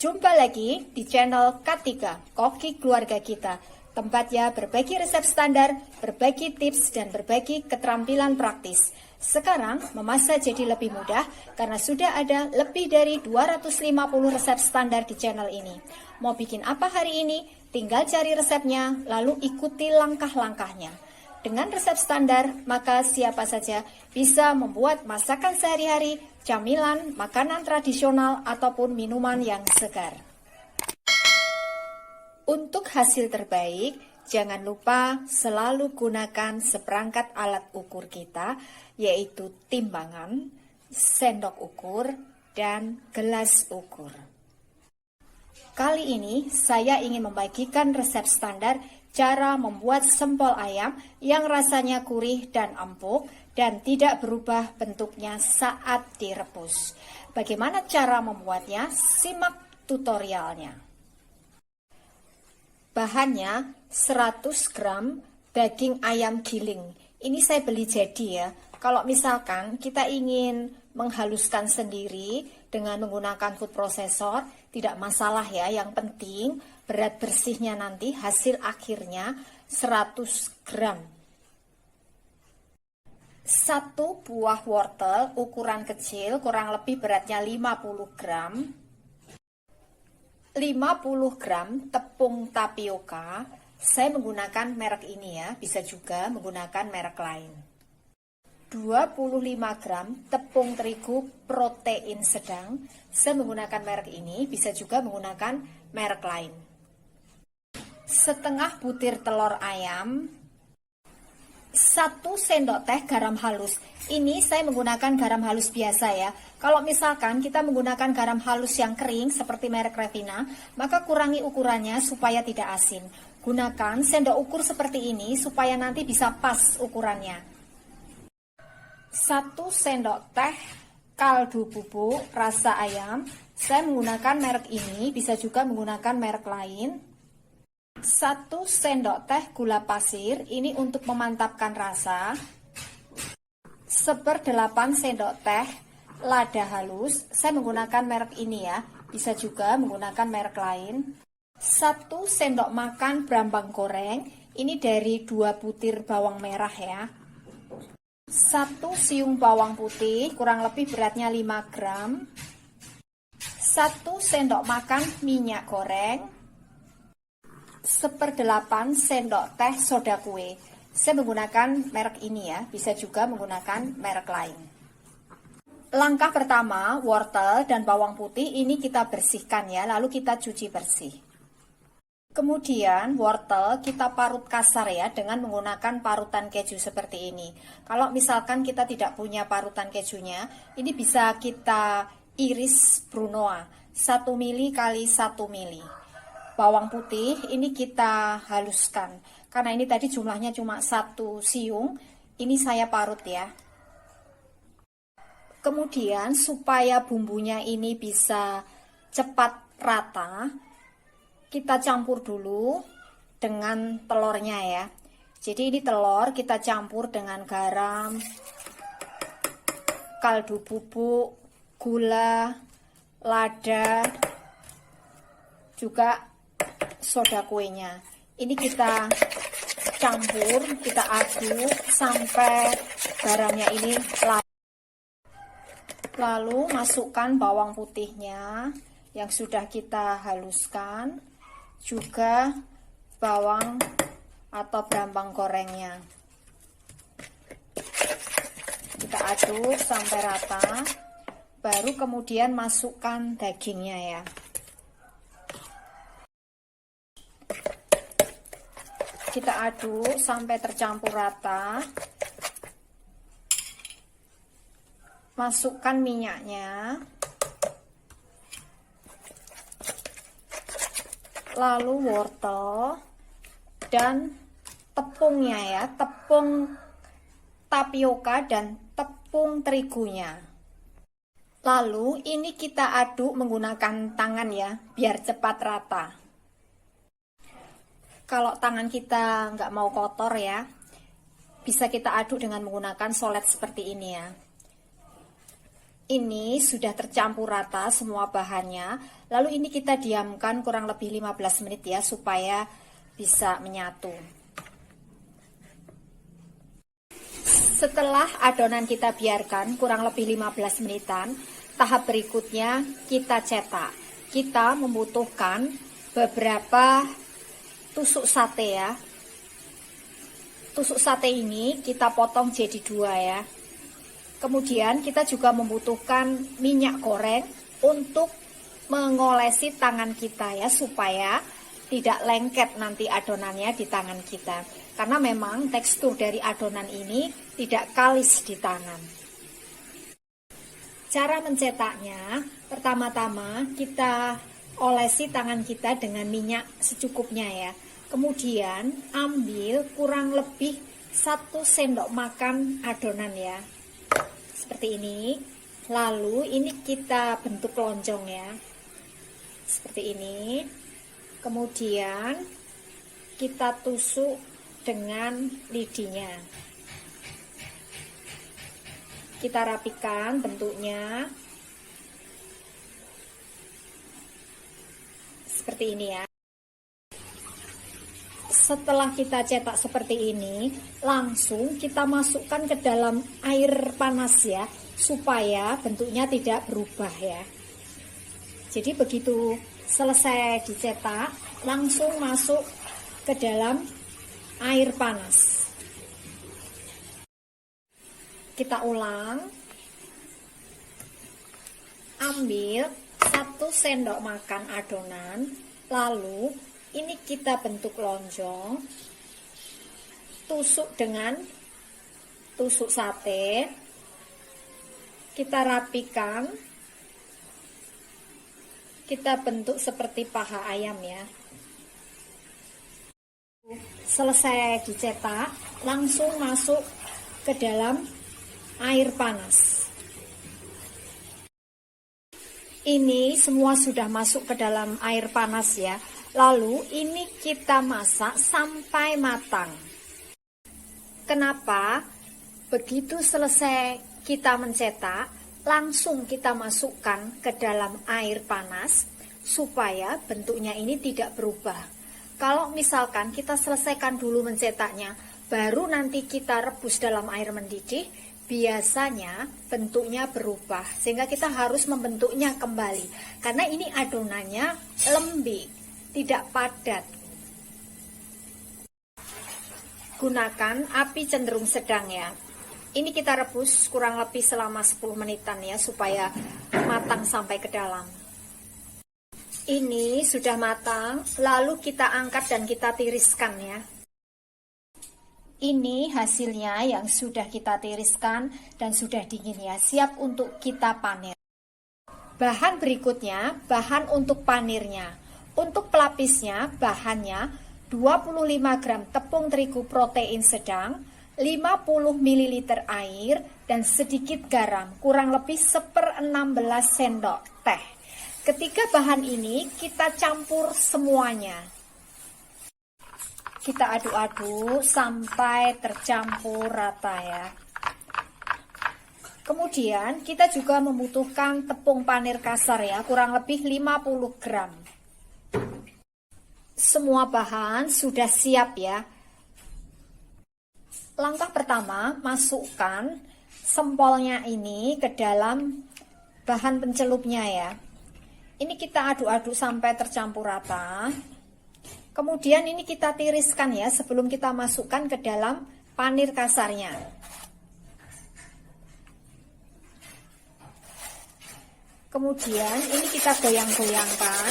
Jumpa lagi di channel K3, Koki Keluarga Kita. Tempatnya berbagi resep standar, berbagi tips, dan berbagi keterampilan praktis. Sekarang memasak jadi lebih mudah karena sudah ada lebih dari 250 resep standar di channel ini. Mau bikin apa hari ini? Tinggal cari resepnya, lalu ikuti langkah-langkahnya. Dengan resep standar, maka siapa saja bisa membuat masakan sehari-hari, camilan, makanan tradisional, ataupun minuman yang segar. Untuk hasil terbaik, jangan lupa selalu gunakan seperangkat alat ukur kita, yaitu timbangan, sendok ukur, dan gelas ukur. Kali ini saya ingin membagikan resep standar cara membuat sempol ayam yang rasanya gurih dan empuk dan tidak berubah bentuknya saat direbus. Bagaimana cara membuatnya? Simak tutorialnya. Bahannya 100 gram daging ayam giling. Ini saya beli jadi ya. Kalau misalkan kita ingin menghaluskan sendiri dengan menggunakan food processor, tidak masalah ya. Yang penting berat bersihnya nanti hasil akhirnya 100 gram. 1 buah wortel ukuran kecil, kurang lebih beratnya 50 gram. 50 gram tepung tapioka. Saya menggunakan merek ini ya, bisa juga menggunakan merek lain. 25 gram tepung terigu protein sedang. Saya menggunakan merek ini, bisa juga menggunakan merek lain. Setengah butir telur ayam. 1 sendok teh garam halus. Ini saya menggunakan garam halus biasa ya. Kalau misalkan kita menggunakan garam halus yang kering seperti merek Revina, maka kurangi ukurannya supaya tidak asin. Gunakan sendok ukur seperti ini supaya nanti bisa pas ukurannya. 1 sendok teh kaldu bubuk rasa ayam. Saya menggunakan merek ini, bisa juga menggunakan merek lain. 1 sendok teh gula pasir, ini untuk memantapkan rasa. 1/8 sendok teh lada halus, saya menggunakan merek ini ya, bisa juga menggunakan merek lain. 1 sendok makan brambang goreng, ini dari 2 butir bawang merah ya. 1 siung bawang putih, kurang lebih beratnya 5 gram. 1 sendok makan minyak goreng. 1/8 sendok teh soda kue. Saya menggunakan merek ini ya, bisa juga menggunakan merek lain. Langkah pertama, wortel dan bawang putih ini kita bersihkan ya, lalu kita cuci bersih. Kemudian wortel kita parut kasar ya dengan menggunakan parutan keju seperti ini. Kalau misalkan kita tidak punya parutan kejunya, ini bisa kita iris brunoise 1 mili kali 1 mili. Bawang putih ini kita haluskan. Karena ini tadi jumlahnya cuma 1 siung, ini saya parut ya. Kemudian supaya bumbunya ini bisa cepat rata, kita campur dulu dengan telurnya ya. Jadi ini telur kita campur dengan garam, kaldu bubuk, gula, lada, juga soda kuenya. Ini kita campur, kita aduk sampai garamnya ini larut. Lalu masukkan bawang putihnya yang sudah kita haluskan, juga bawang atau brambang gorengnya. Kita aduk sampai rata, baru kemudian masukkan dagingnya ya. Kita aduk sampai tercampur rata. Masukkan minyaknya. Lalu wortel dan tepungnya ya, tepung tapioka dan tepung terigunya. Lalu ini kita aduk menggunakan tangan ya, biar cepat rata. Kalau tangan kita nggak mau kotor ya, bisa kita aduk dengan menggunakan solet seperti ini ya. Ini sudah tercampur rata semua bahannya. Lalu ini kita diamkan kurang lebih 15 menit ya, supaya bisa menyatu. Setelah adonan kita biarkan kurang lebih 15 menitan, tahap berikutnya kita cetak. Kita membutuhkan beberapa tusuk sate ya. Tusuk sate ini kita potong jadi 2 ya. Kemudian kita juga membutuhkan minyak goreng untuk mengolesi tangan kita ya, supaya tidak lengket nanti adonannya di tangan kita. Karena memang tekstur dari adonan ini tidak kalis di tangan. Cara mencetaknya, pertama-tama kita olesi tangan kita dengan minyak secukupnya ya. Kemudian ambil kurang lebih 1 sendok makan adonan ya. Seperti ini. Lalu ini kita bentuk lonjong ya. Seperti ini. Kemudian kita tusuk dengan lidinya. Kita rapikan bentuknya. Seperti ini ya. Setelah kita cetak seperti ini, langsung kita masukkan ke dalam air panas ya, supaya bentuknya tidak berubah ya. Jadi begitu selesai dicetak, langsung masuk ke dalam air panas. Kita ulang. Ambil 1 sendok makan adonan, lalu ini kita bentuk lonjong, tusuk dengan tusuk sate, kita rapikan, kita bentuk seperti paha ayam ya. Selesai dicetak, langsung masuk ke dalam air panas. Ini semua sudah masuk ke dalam air panas ya. Lalu ini kita masak sampai matang. Kenapa? Begitu selesai kita mencetak, langsung kita masukkan ke dalam air panas supaya bentuknya ini tidak berubah. Kalau misalkan kita selesaikan dulu mencetaknya, baru nanti kita rebus dalam air mendidih, biasanya bentuknya berubah. Sehingga kita harus membentuknya kembali. Karena ini adonannya lembek, tidak padat. Gunakan api cenderung sedang ya. Ini kita rebus kurang lebih selama 10 menitan ya, supaya matang sampai ke dalam. Ini sudah matang, lalu kita angkat dan kita tiriskan ya. Ini hasilnya yang sudah kita tiriskan dan sudah dingin ya, siap untuk kita panir. Bahan berikutnya, bahan untuk panirnya. Untuk pelapisnya, bahannya 25 gram tepung terigu protein sedang, 50 ml air, dan sedikit garam, kurang lebih 1/16 sendok teh. Ketiga bahan ini kita campur semuanya. Kita aduk-aduk sampai tercampur rata ya. Kemudian kita juga membutuhkan tepung panir kasar ya, kurang lebih 50 gram. Semua bahan sudah siap ya. Langkah pertama, masukkan sempolnya ini ke dalam bahan pencelupnya ya. Ini kita aduk-aduk sampai tercampur rata. Kemudian ini kita tiriskan ya, sebelum kita masukkan ke dalam panir kasarnya. Kemudian ini kita goyang-goyangkan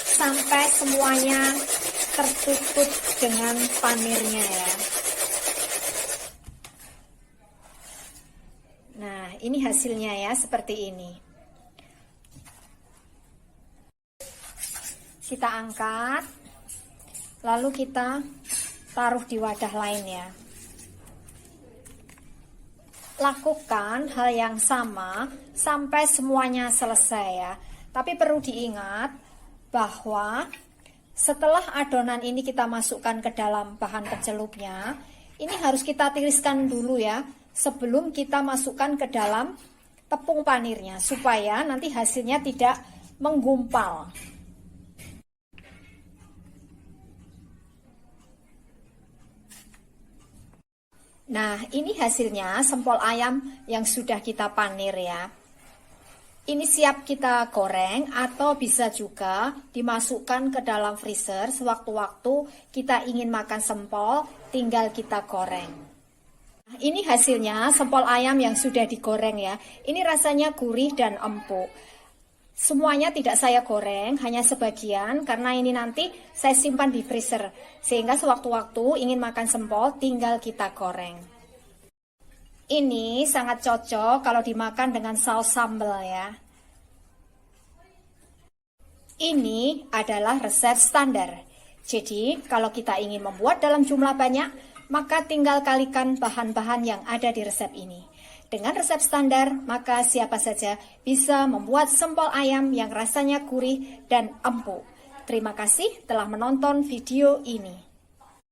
sampai semuanya tertutup dengan panirnya ya. Nah, ini hasilnya ya, seperti ini. Kita angkat, lalu kita taruh di wadah lain ya. Lakukan hal yang sama sampai semuanya selesai ya. Tapi perlu diingat bahwa setelah adonan ini kita masukkan ke dalam bahan pencelupnya, ini harus kita tiriskan dulu ya, sebelum kita masukkan ke dalam tepung panirnya supaya nanti hasilnya tidak menggumpal. Nah, ini hasilnya sempol ayam yang sudah kita panir ya. Ini siap kita goreng atau bisa juga dimasukkan ke dalam freezer sewaktu-waktu kita ingin makan sempol, tinggal kita goreng. Nah, ini hasilnya sempol ayam yang sudah digoreng ya. Ini rasanya gurih dan empuk. Semuanya tidak saya goreng, hanya sebagian karena ini nanti saya simpan di freezer. Sehingga sewaktu-waktu ingin makan sempol, tinggal kita goreng. Ini sangat cocok kalau dimakan dengan saus sambal ya. Ini adalah resep standar. Jadi kalau kita ingin membuat dalam jumlah banyak, maka tinggal kalikan bahan-bahan yang ada di resep ini. Dengan resep standar, maka siapa saja bisa membuat sempol ayam yang rasanya gurih dan empuk. Terima kasih telah menonton video ini.